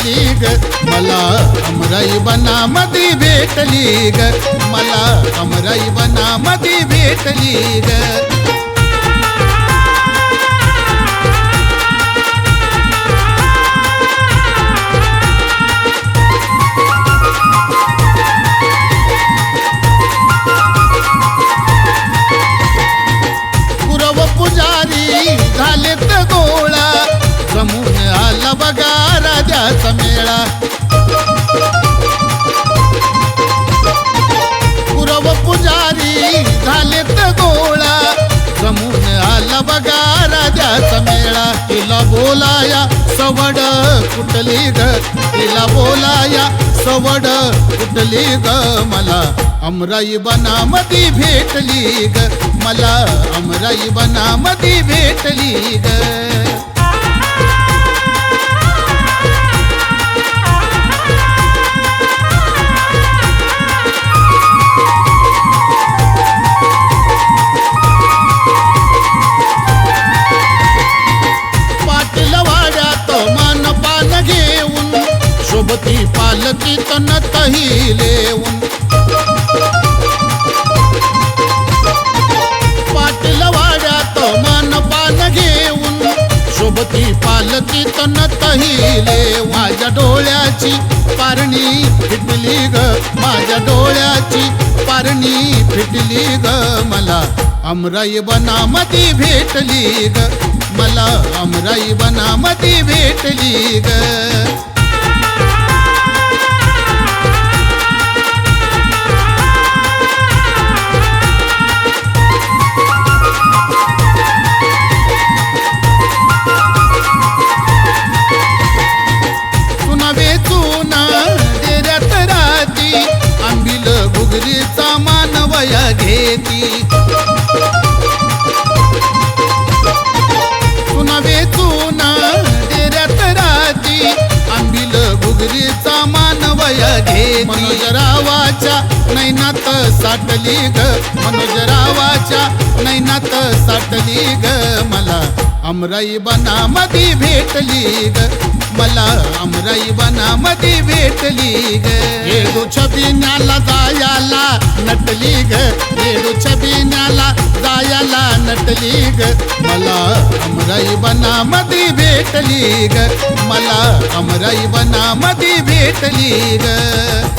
भेटली ग मला अमराई बनामधी भेटली ग मला अमराई बनामधी भेटली ग पुजारी झालेत गोळा जमून आला बघा राजाचा मेळा गुरव पुजारी झालेत गोळा जमून आला बघा राजाचा मेळा तिला बोलाया सवड कुठली ग तिला बोलाया सवड कुठली ग मला अमराई बनामधी भेटली ग मला अमराई बनामधी भेटली ग पाटील वाड्यात मानपान घेऊन शोभती पालकी तनतही लेऊन पाटील वाड्यात मानपान घेऊन शोभती पालकी तनतही लेऊन माझ्या डोळ्याची पारणी फिटली ग माझ्या डोळ्याची पारणी फिटली ग मला अमराई बनामधी भेटली ग मला अमराई बनामधी भेटली ग घुगरीचा मानवया घेती सुनावे चुना डेऱ्यात राती आंबील घुगरीचा मानवया घेती मनोजरावाच्या नैनात साठली ग मनोजरावाच्या नैनात साठली ग मला अमराई बनामधी भेटली ग मला अमराई बनामधी भेटली ग येडू छबिन्याला जायाला नटली ग येडू छबिन्याला जायाला नटली ग मला अमराई बनामधी भेटली ग मला अमराई बनामधी भेटली ग